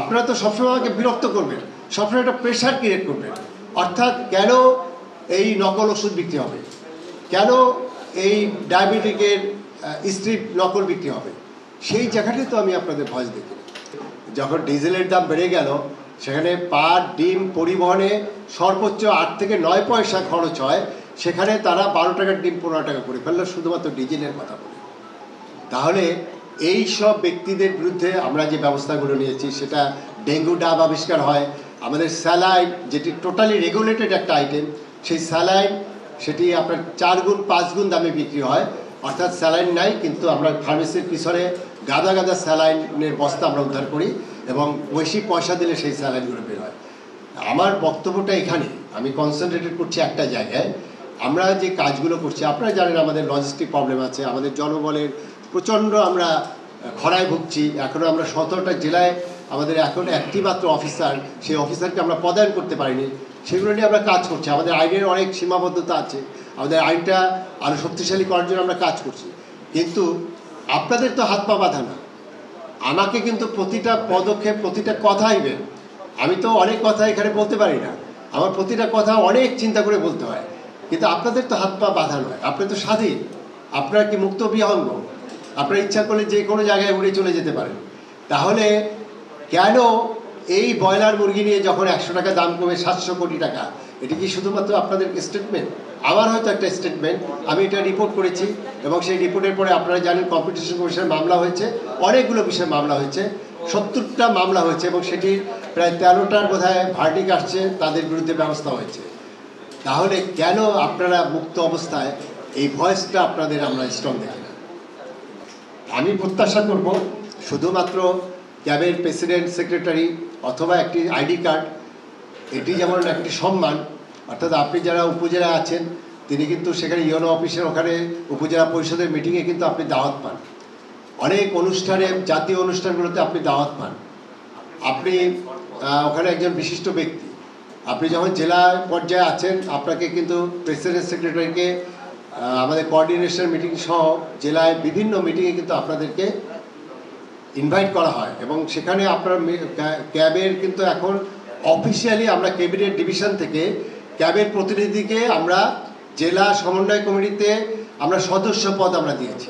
আপনারা তো সবসময় আমাকে বিরক্ত করবেন, সবসময় একটা প্রেশার ক্রিয়েট করবেন। অর্থাৎ কেন এই নকল ওষুধ বিক্রি হবে, কেন এই ডায়াবেটিকের স্ট্রিপ নকল বিক্রি হবে, সেই জায়গাটাই তো আমি আপনাদের ভয়েস দেখি। যখন ডিজেলের দাম বেড়ে গেল, সেখানে পার ডিম পরিবহনে সর্বোচ্চ 8 থেকে 9 পয়সা খরচ হয়, সেখানে তারা 12 টাকার ডিম 15 টাকা করে ফেললো শুধুমাত্র ডিজেলের কথা বলে। তাহলে এই সব ব্যক্তিদের বিরুদ্ধে আমরা যে ব্যবস্থাগুলো নিয়েছি, সেটা ডেঙ্গু ডাব আবিষ্কার হয়, আমাদের স্যালাইন যেটি টোটালি রেগুলেটেড একটা আইটেম, সেই স্যালাইন সেটি আপনার 4 গুণ 5 গুণ দামে বিক্রি হয়। অর্থাৎ স্যালাইন নাই, কিন্তু আমরা ফার্মেসির পিছনে গাদা গাদা স্যালাইনের বস্তা আমরা উদ্ধার করি এবং বেশি পয়সা দিলে সেই স্যালাইনগুলো বের হয়। আমার বক্তব্যটা এখানে, আমি কনসেন্ট্রেটেড করছি একটা জায়গায়। আমরা যে কাজগুলো করছি, আপনারা জানেন আমাদের লজিস্টিক প্রবলেম আছে, আমাদের জনবলের প্রচণ্ড আমরা খরায় ভুগছি। এখনও আমরা 17টা জেলায় আমাদের এখন একটি মাত্র অফিসার, সেই অফিসারকে আমরা পদায়ন করতে পারিনি। সেগুলো নিয়ে আমরা কাজ করছি। আমাদের আইনের অনেক সীমাবদ্ধতা আছে, আমাদের আইনটা আরও শক্তিশালী করার জন্য আমরা কাজ করছি। কিন্তু আপনাদের তো হাত পা বাঁধা না, আমাকে কিন্তু প্রতিটা পদক্ষেপ, প্রতিটা কথাইবেন। আমি তো অনেক কথা এখানে বলতে পারি না, আমার প্রতিটা কথা অনেক চিন্তা করে বলতে হয়। কিন্তু আপনাদের তো হাত পা বাঁধা নয়, আপনি তো স্বাধীন, আপনারা কি মুক্ত বিহঙ্গ, আপনারা ইচ্ছা করলে যে কোনো জায়গায় উড়ে চলে যেতে পারেন। তাহলে কেন এই ব্রয়লার মুরগি নিয়ে যখন 100 টাকা দাম কমে 700 কোটি টাকা, এটি কি শুধুমাত্র আপনাদের স্টেটমেন্ট? আমার হয়তো একটা স্টেটমেন্ট, আমি এটা রিপোর্ট করেছি এবং সেই রিপোর্টের পরে আপনারা জানেন কম্পিটিশন কমিশনের মামলা হয়েছে, অনেকগুলো বিষয়ে মামলা হয়েছে, 70টা মামলা হয়েছে এবং সেটির প্রায় 13টার বোধহয় ভার্ডিক্ট আসছে, তাদের বিরুদ্ধে ব্যবস্থা হয়েছে। তাহলে কেন আপনারা মুক্ত অবস্থায় এই ভয়েসটা আপনাদের আমরা স্ট্রং দেখি না? আমি প্রত্যাশা করব শুধুমাত্র ক্যাবের প্রেসিডেন্ট, সেক্রেটারি অথবা একটি আইডি কার্ড, এটি যেমন একটি সম্মান। অর্থাৎ আপনি যারা উপজেলা আছেন, তিনি কিন্তু সেখানে ইউনো অফিসের ওখানে উপজেলা পরিষদের মিটিংয়ে কিন্তু আপনি দাওয়াত পান, অনেক অনুষ্ঠানে, জাতীয় অনুষ্ঠানগুলোতে আপনি দাওয়াত পান, আপনি ওখানে একজন বিশিষ্ট ব্যক্তি। আপনি যখন জেলা পর্যায়ে আছেন, আপনাকে কিন্তু প্রেসিডেন্ট, সেক্রেটারিকে আমাদের কোঅর্ডিনেশন মিটিং সহ জেলায় বিভিন্ন মিটিংয়ে কিন্তু আপনাদেরকে ইনভাইট করা হয় এবং সেখানে আপনার ক্যাবের কিন্তু এখন অফিসিয়ালি আমরা ক্যাবিনেট ডিভিশন থেকে ক্যাবের প্রতিনিধিকে আমরা জেলা সমন্বয় কমিটিতে আমরা সদস্য পদ আমরা দিয়েছি।